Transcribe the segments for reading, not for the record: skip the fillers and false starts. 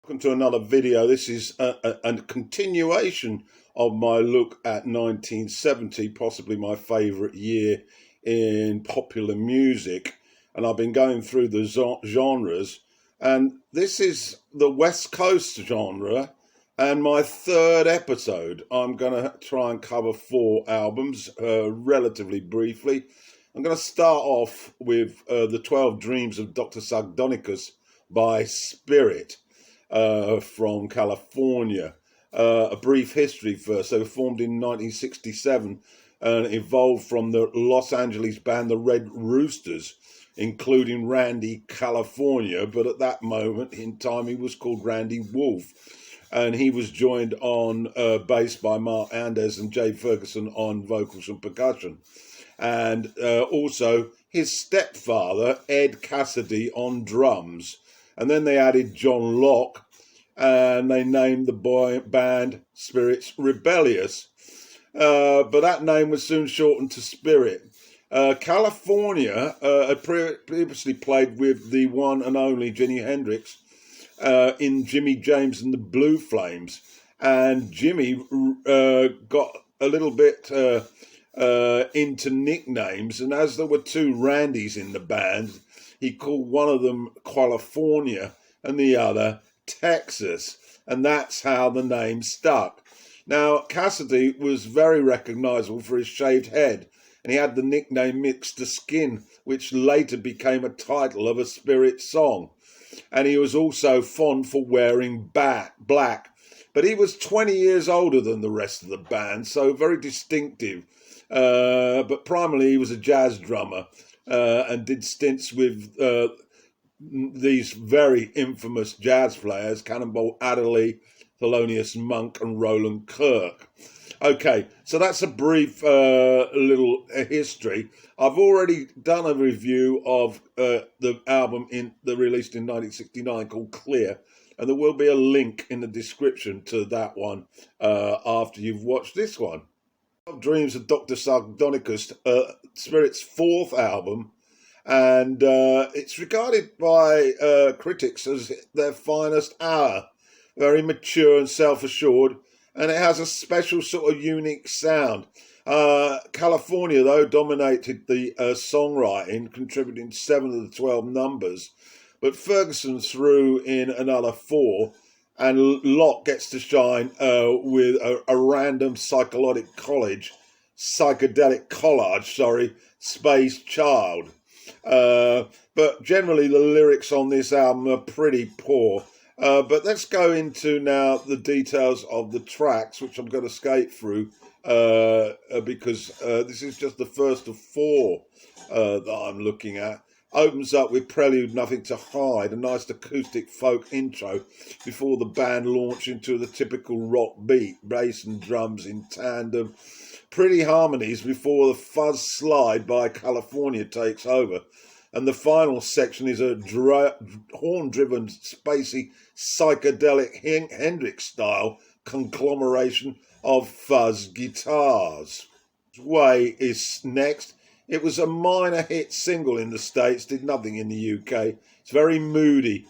Welcome to another video. This is a continuation of my look at 1970, possibly my favourite year in popular music. And I've been going through the genres, and this is the West Coast genre. And my third episode, I'm going to try and cover 4 albums relatively briefly. I'm going to start off with the 12 Dreams of Dr. Sargdonicus by Spirit. From California. A brief history first. They were formed in 1967 and evolved from the Los Angeles band The Red Roosters, including Randy California, but at that moment in time he was called Randy Wolf. And he was joined on bass by Mark Andes and Jay Ferguson on vocals and percussion. And also his stepfather, Ed Cassidy, on drums. And then they added John Locke, and they named the band Spirits Rebellious. But that name was soon shortened to Spirit. California had previously played with the one and only Jimi Hendrix in Jimmy James and the Blue Flames. And Jimmy got a little bit into nicknames, and as there were 2 Randys in the band, he called one of them California and the other Texas, and that's how the name stuck. Now, Cassidy was very recognizable for his shaved head, and he had the nickname Mixed Skin, which later became a title of a Spirit song. And he was also fond for wearing black. But he was 20 years older than the rest of the band, so very distinctive. But primarily he was a jazz drummer. And did stints with these very infamous jazz players, Cannonball Adderley, Thelonious Monk, and Roland Kirk. Okay, so that's a brief little history. I've already done a review of the album released in 1969 called Clear, and there will be a link in the description to that one after you've watched this one. Dreams of Dr. Sargdonicus, Spirit's 4th album, and it's regarded by critics as their finest hour. Very mature and self-assured, and it has a special sort of unique sound. California, though, dominated the songwriting, contributing 7 of the 12 numbers, but Ferguson threw in another 4, and Locke gets to shine with a random psychedelic collage, Space Child. But generally the lyrics on this album are pretty poor. But let's go into now the details of the tracks, which I'm going to skate through because this is just the first of 4 that I'm looking at. Opens up with Prelude, Nothing to Hide, a nice acoustic folk intro before the band launch into the typical rock beat, bass and drums in tandem. Pretty harmonies before the fuzz slide by California takes over. And the final section is a horn-driven, spacey, psychedelic Hendrix-style conglomeration of fuzz guitars. Way is next. It was a minor hit single in the States, did nothing in the UK. It's very moody,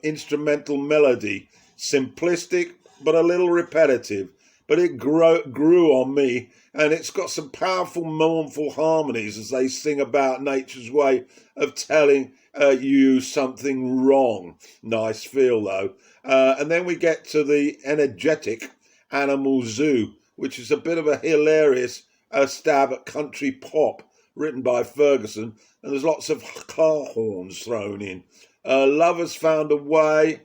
instrumental melody, simplistic but a little repetitive. But it grew on me, and it's got some powerful, mournful harmonies as they sing about nature's way of telling you something wrong. Nice feel, though. And then we get to the energetic Animal Zoo, which is a bit of a hilarious stab at country pop, written by Ferguson, and there's lots of car horns thrown in. Lovers Found a Way,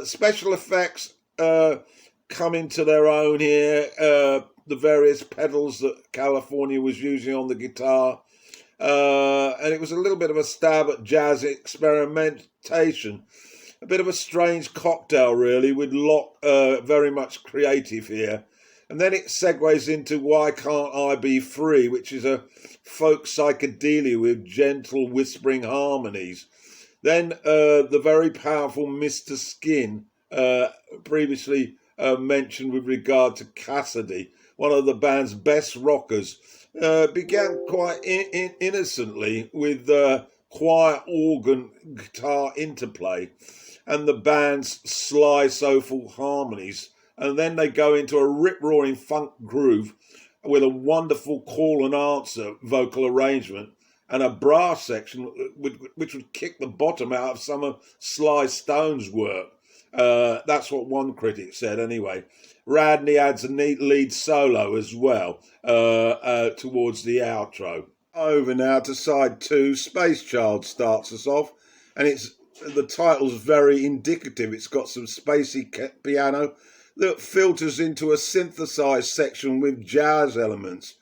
special effects come into their own here, the various pedals that California was using on the guitar, and it was a little bit of a stab at jazz experimentation. A bit of a strange cocktail, really, with Locke very much creative here. And then it segues into Why Can't I Be Free, which is a folk psychedelia with gentle whispering harmonies. Then the very powerful Mr. Skin, previously mentioned with regard to Cassidy, one of the band's best rockers, began quite innocently with quiet organ guitar interplay. and the band's sly, soulful harmonies. And then they go into a rip-roaring funk groove with a wonderful call and answer vocal arrangement and a brass section which would kick the bottom out of some of Sly Stone's work. That's what one critic said anyway. Radney adds a neat lead solo as well towards the outro. Over now to side 2, Space Child starts us off, and the title's very indicative. It's got some spacey piano that filters into a synthesized section with jazz elements.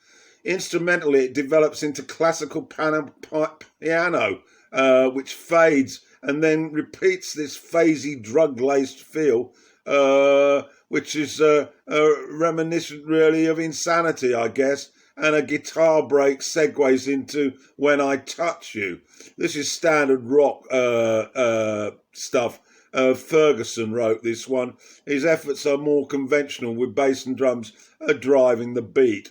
Instrumentally, it develops into classical piano, which fades and then repeats this phasey, drug-laced feel, which is reminiscent, really, of Insanity, I guess, and a guitar break segues into When I Touch You. This is standard rock stuff. Ferguson wrote this one. His efforts are more conventional, with bass and drums driving the beat.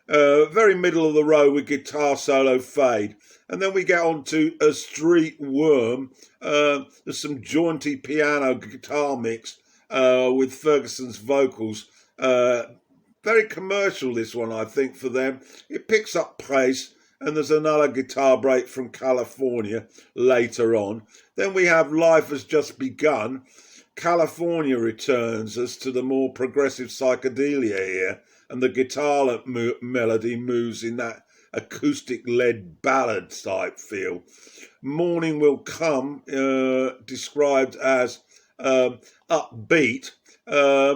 Very middle of the road with guitar solo fade. And then we get on to A Street Worm. There's some jaunty piano guitar mix with Ferguson's vocals. Very commercial, this one, I think, for them. It picks up pace, and there's another guitar break from California later on. Then we have Life Has Just Begun. California returns us to the more progressive psychedelia here, and the guitar melody moves in that acoustic-led ballad type feel. Morning Will Come, described as upbeat,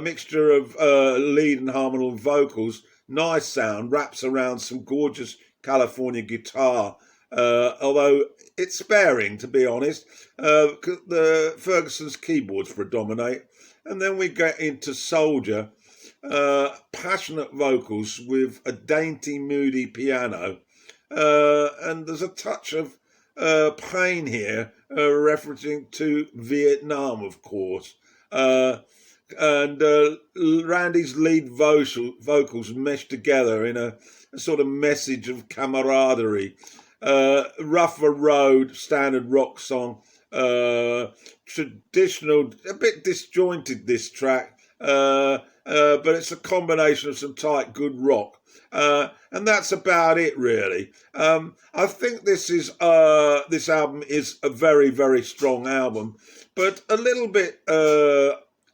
mixture of lead and harmonical vocals, nice sound, wraps around some gorgeous California guitar, although it's sparing, to be honest. The Ferguson's keyboards predominate. And then we get into Soldier, passionate vocals with a dainty, moody piano, and there's a touch of pain here, referencing to Vietnam, of course. And Randy's lead vocals mesh together in a sort of message of camaraderie. Rougher Road, standard rock song, traditional, a bit disjointed, this track, but it's a combination of some tight, good rock. And that's about it, really. I think this album is a very, very strong album, but a little bit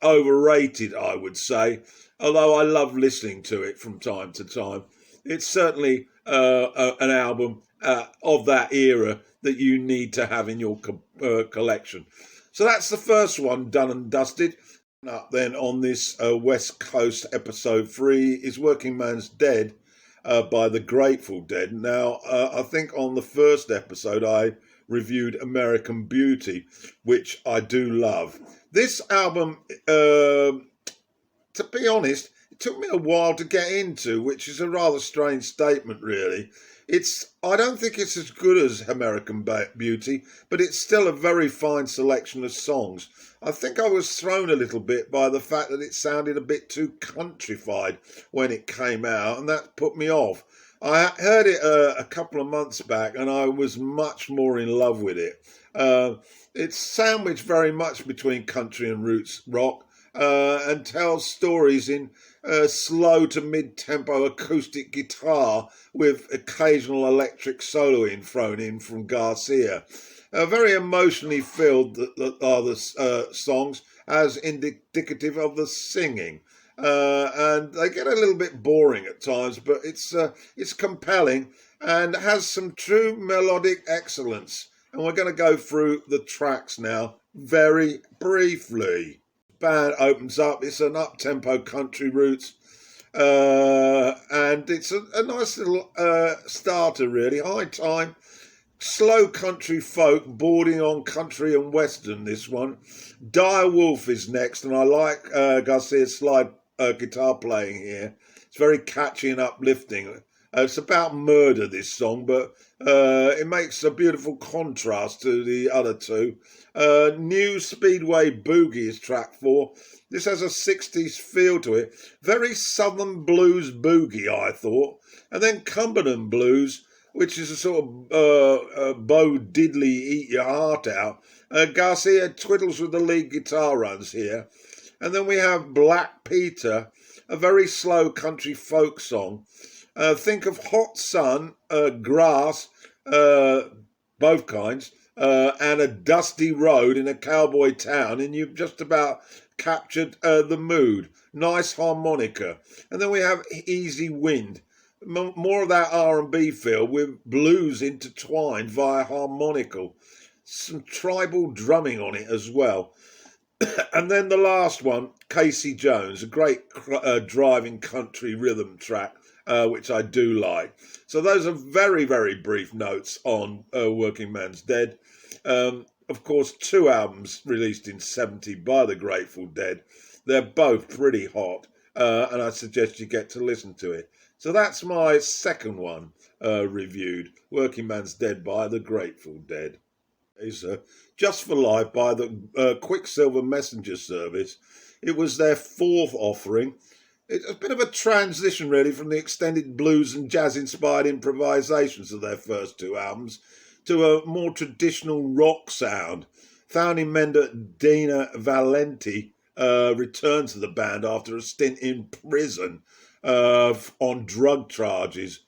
overrated, I would say, although I love listening to it from time to time. It's certainly an album of that era that you need to have in your collection. So that's the first one done and dusted. Up then on this West Coast episode 3 is Working Man's Dead by the Grateful Dead. Now, I think on the first episode I reviewed American Beauty, which I do love. This album, to be honest, it took me a while to get into, which is a rather strange statement, really. I don't think it's as good as American Beauty, but it's still a very fine selection of songs. I think I was thrown a little bit by the fact that it sounded a bit too countrified when it came out, and that put me off. I heard it a couple of months back, and I was much more in love with it. It's sandwiched very much between country and roots rock, and tells stories in slow to mid-tempo acoustic guitar with occasional electric soloing thrown in from Garcia. Very emotionally filled are the songs, as indicative of the singing. And they get a little bit boring at times, but it's compelling and has some true melodic excellence. And we're going to go through the tracks now very briefly. Band opens up. It's an up-tempo country roots, and it's a nice little starter, really. High time, slow country folk, bordering on country and western. This one, Dire Wolf is next, and I like Garcia's slide guitar playing here. It's very catchy and uplifting. It's about murder, this song, but it makes a beautiful contrast to the other two. New Speedway Boogie is track 4. This has a 60s feel to it. Very Southern blues boogie, I thought. And then Cumberland Blues which is a sort of Bo Diddley eat your heart out. Garcia twiddles with the lead guitar runs here. And then we have Black Peter, a very slow country folk song. Think of hot sun, grass, both kinds, and a dusty road in a cowboy town, and you've just about captured the mood. Nice harmonica. And then we have Easy Wind. More of that R&B feel with blues intertwined via harmonical. Some tribal drumming on it as well. And then the last one, Casey Jones, a great driving country rhythm track, which I do like. So those are very, very brief notes on Working Man's Dead. Of course, 2 albums released in 70 by the Grateful Dead. They're both pretty hot, and I suggest you get to listen to it. So that's my second one reviewed, Working Man's Dead by the Grateful Dead. Is Just for Life by the Quicksilver Messenger Service. It was their 4th offering. It's a bit of a transition, really, from the extended blues and jazz-inspired improvisations of their first 2 albums to a more traditional rock sound. Founding member Dina Valenti returned to the band after a stint in prison on drug charges.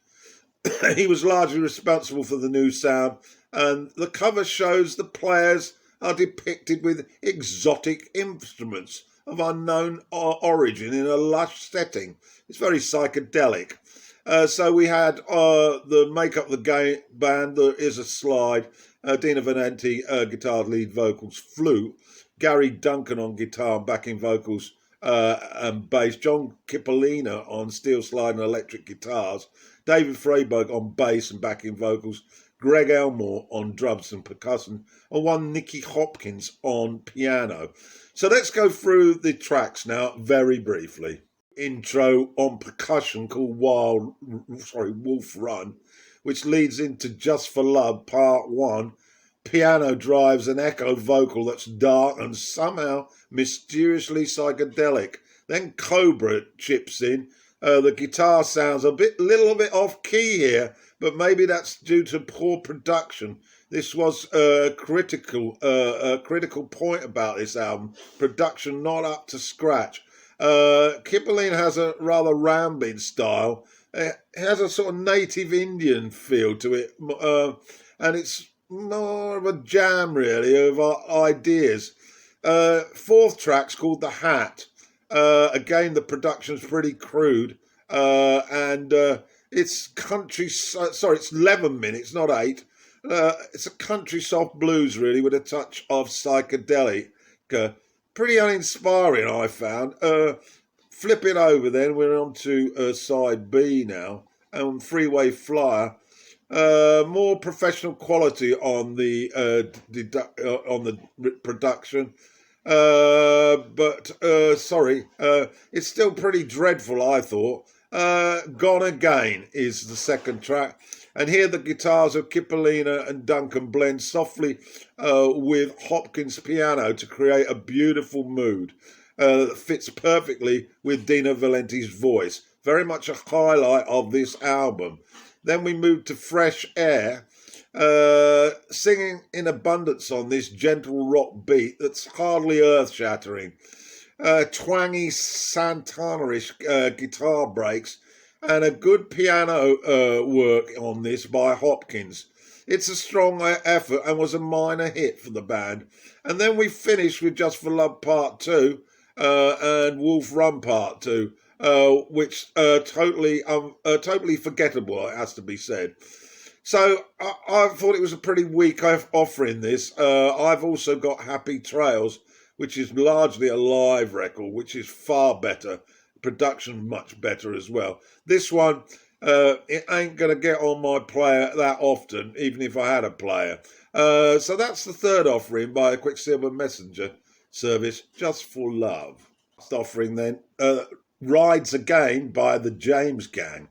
He was largely responsible for the new sound, and the cover shows the players are depicted with exotic instruments of unknown origin in a lush setting. It's very psychedelic. So we had the Make Up the Band, There Is a Slide, Dina Valenti, guitar, lead vocals, flute, Gary Duncan on guitar and backing vocals and bass, John Cipollina on steel slide and electric guitars, David Freiberg on bass and backing vocals, Greg Elmore on drums and percussion, and one Nicky Hopkins on piano. So let's go through the tracks now very briefly. Intro on percussion called Wolf Run, which leads into Just for Love Part 1. Piano drives an echo vocal that's dark and somehow mysteriously psychedelic. Then Cobra chips in. The guitar sounds a little bit off key here, but maybe that's due to poor production. This was a critical point about this album. Production not up to scratch. Kipling has a rather rambling style. It has a sort of native Indian feel to it, and it's more of a jam, really, of ideas. 4th track's called The Hat. Again, the production's pretty crude, and it's country. Sorry, it's 11 minutes, not 8. It's a country soft blues, really, with a touch of psychedelic. Pretty uninspiring, I found. Flip it over, then we're on to side B now, and Freeway Flyer. More professional quality on the production. But it's still pretty dreadful, I thought. Gone Again is the 2nd track, and here the guitars of Cipollina and Duncan blend softly with Hopkins' piano to create a beautiful mood that fits perfectly with Dina Valenti's voice. Very much a highlight of this album. Then we move to Fresh Air, singing in abundance on this gentle rock beat that's hardly earth-shattering. Twangy Santana-ish guitar breaks and a good piano work on this by Hopkins. It's a strong effort and was a minor hit for the band. And then we finish with Just for Love Part 2 and Wolf Run Part 2. Which totally forgettable, it has to be said. So I thought it was a pretty weak offering, this. I've also got Happy Trails, which is largely a live record, which is far better. Production much better as well. This one, it ain't going to get on my player that often, even if I had a player. So that's the 3rd offering by the Quicksilver Messenger Service, Just for Love. Last offering then, Rides Again by the James Gang.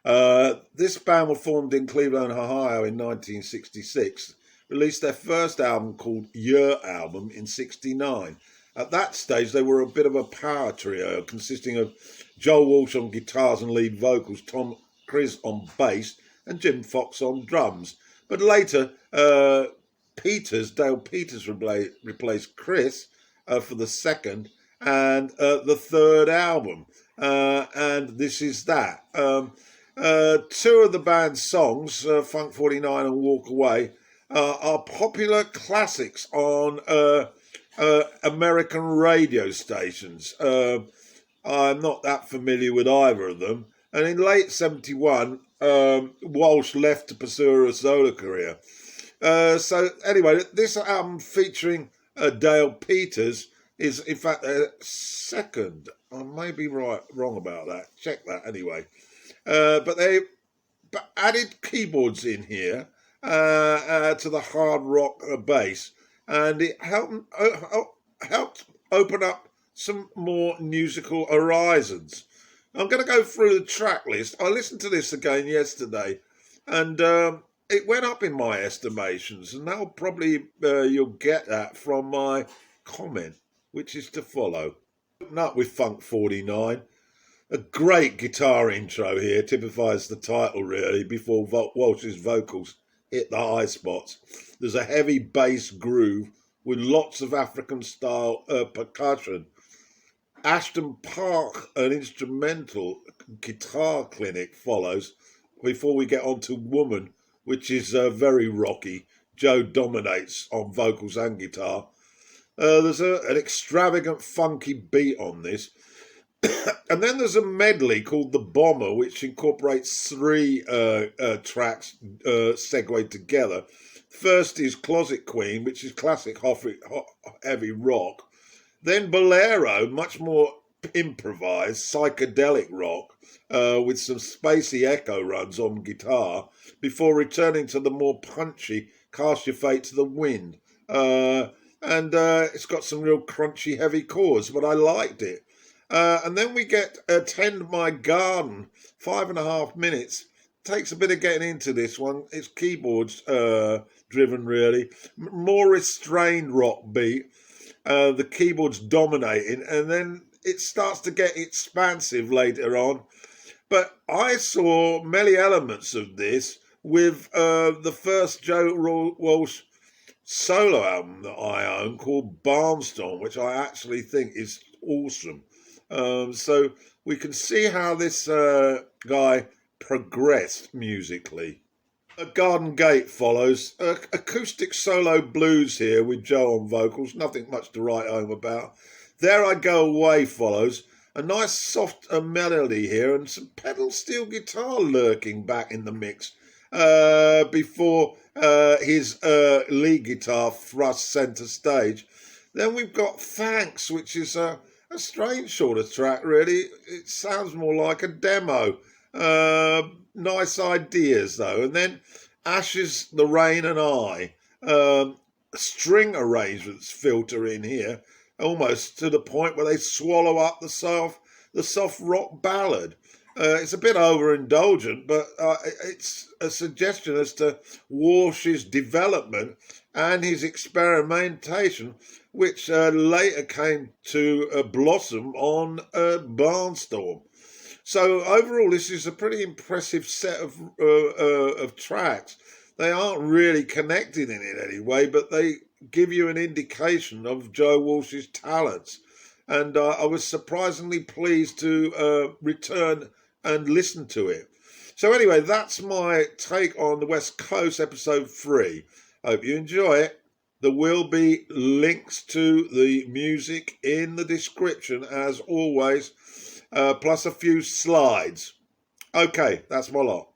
This band were formed in Cleveland, Ohio in 1966, released their first album called Your Album in 1969. At that stage, they were a bit of a power trio consisting of Joel Walsh on guitars and lead vocals, Tom Chris on bass, and Jim Fox on drums. But later, Dale Peters replaced Chris for the second and the third album. And this is that. Two of the band's songs, Funk 49 and Walk Away, are popular classics on American radio stations. I'm not that familiar with either of them. And in late 71, Walsh left to pursue a solo career. So anyway, this album featuring Dale Peters is in fact second. I may be wrong about that. Check that anyway. But they added keyboards in here to the hard rock bass, and it helped open up some more musical horizons. I'm going to go through the track list. I listened to this again yesterday, and it went up in my estimations, and that'll probably you'll get that from my comment, which is to follow. Open up with Funk 49. A great guitar intro here, typifies the title really, before Walsh's vocals hit the high spots. There's a heavy bass groove with lots of African-style percussion. Ashton Park, an instrumental guitar clinic, follows before we get on to Woman, which is very rocky. Joe dominates on vocals and guitar. There's an extravagant funky beat on this. And then there's a medley called The Bomber, which incorporates three tracks segued together. First is Closet Queen, which is classic heavy rock. Then Bolero, much more improvised, psychedelic rock, with some spacey echo runs on guitar, before returning to the more punchy Cast Your Fate to the Wind. And it's got some real crunchy, heavy chords, but I liked it. And then we get Tend My Garden, 5.5 minutes. Takes a bit of getting into this one. It's keyboards driven, really. More restrained rock beat. The keyboards dominating, and then it starts to get expansive later on. But I saw many elements of this with the first Joe Walsh solo album that I own called Barnstorm, which I actually think is awesome. So we can see how this guy progressed musically. A Garden Gate follows. Acoustic solo blues here with Joe on vocals. Nothing much to write home about. There I Go Away follows. A nice soft melody here and some pedal steel guitar lurking back in the mix before his lead guitar thrusts centre stage. Then we've got Thanks, which is a strange sort of track, really. It sounds more like a demo. Nice ideas, though. And then Ashes, The Rain and I. String arrangements filter in here, almost to the point where they swallow up the soft rock ballad. It's a bit overindulgent, but it's a suggestion as to Walsh's development and his experimentation, which later came to blossom on Barnstorm. So overall, this is a pretty impressive set of tracks. They aren't really connected in it anyway, but they give you an indication of Joe Walsh's talents. And I was surprisingly pleased to return and listen to it. So anyway, that's my take on the West Coast, episode 3. Hope you enjoy it. There will be links to the music in the description, as always, plus a few slides. Okay, that's my lot.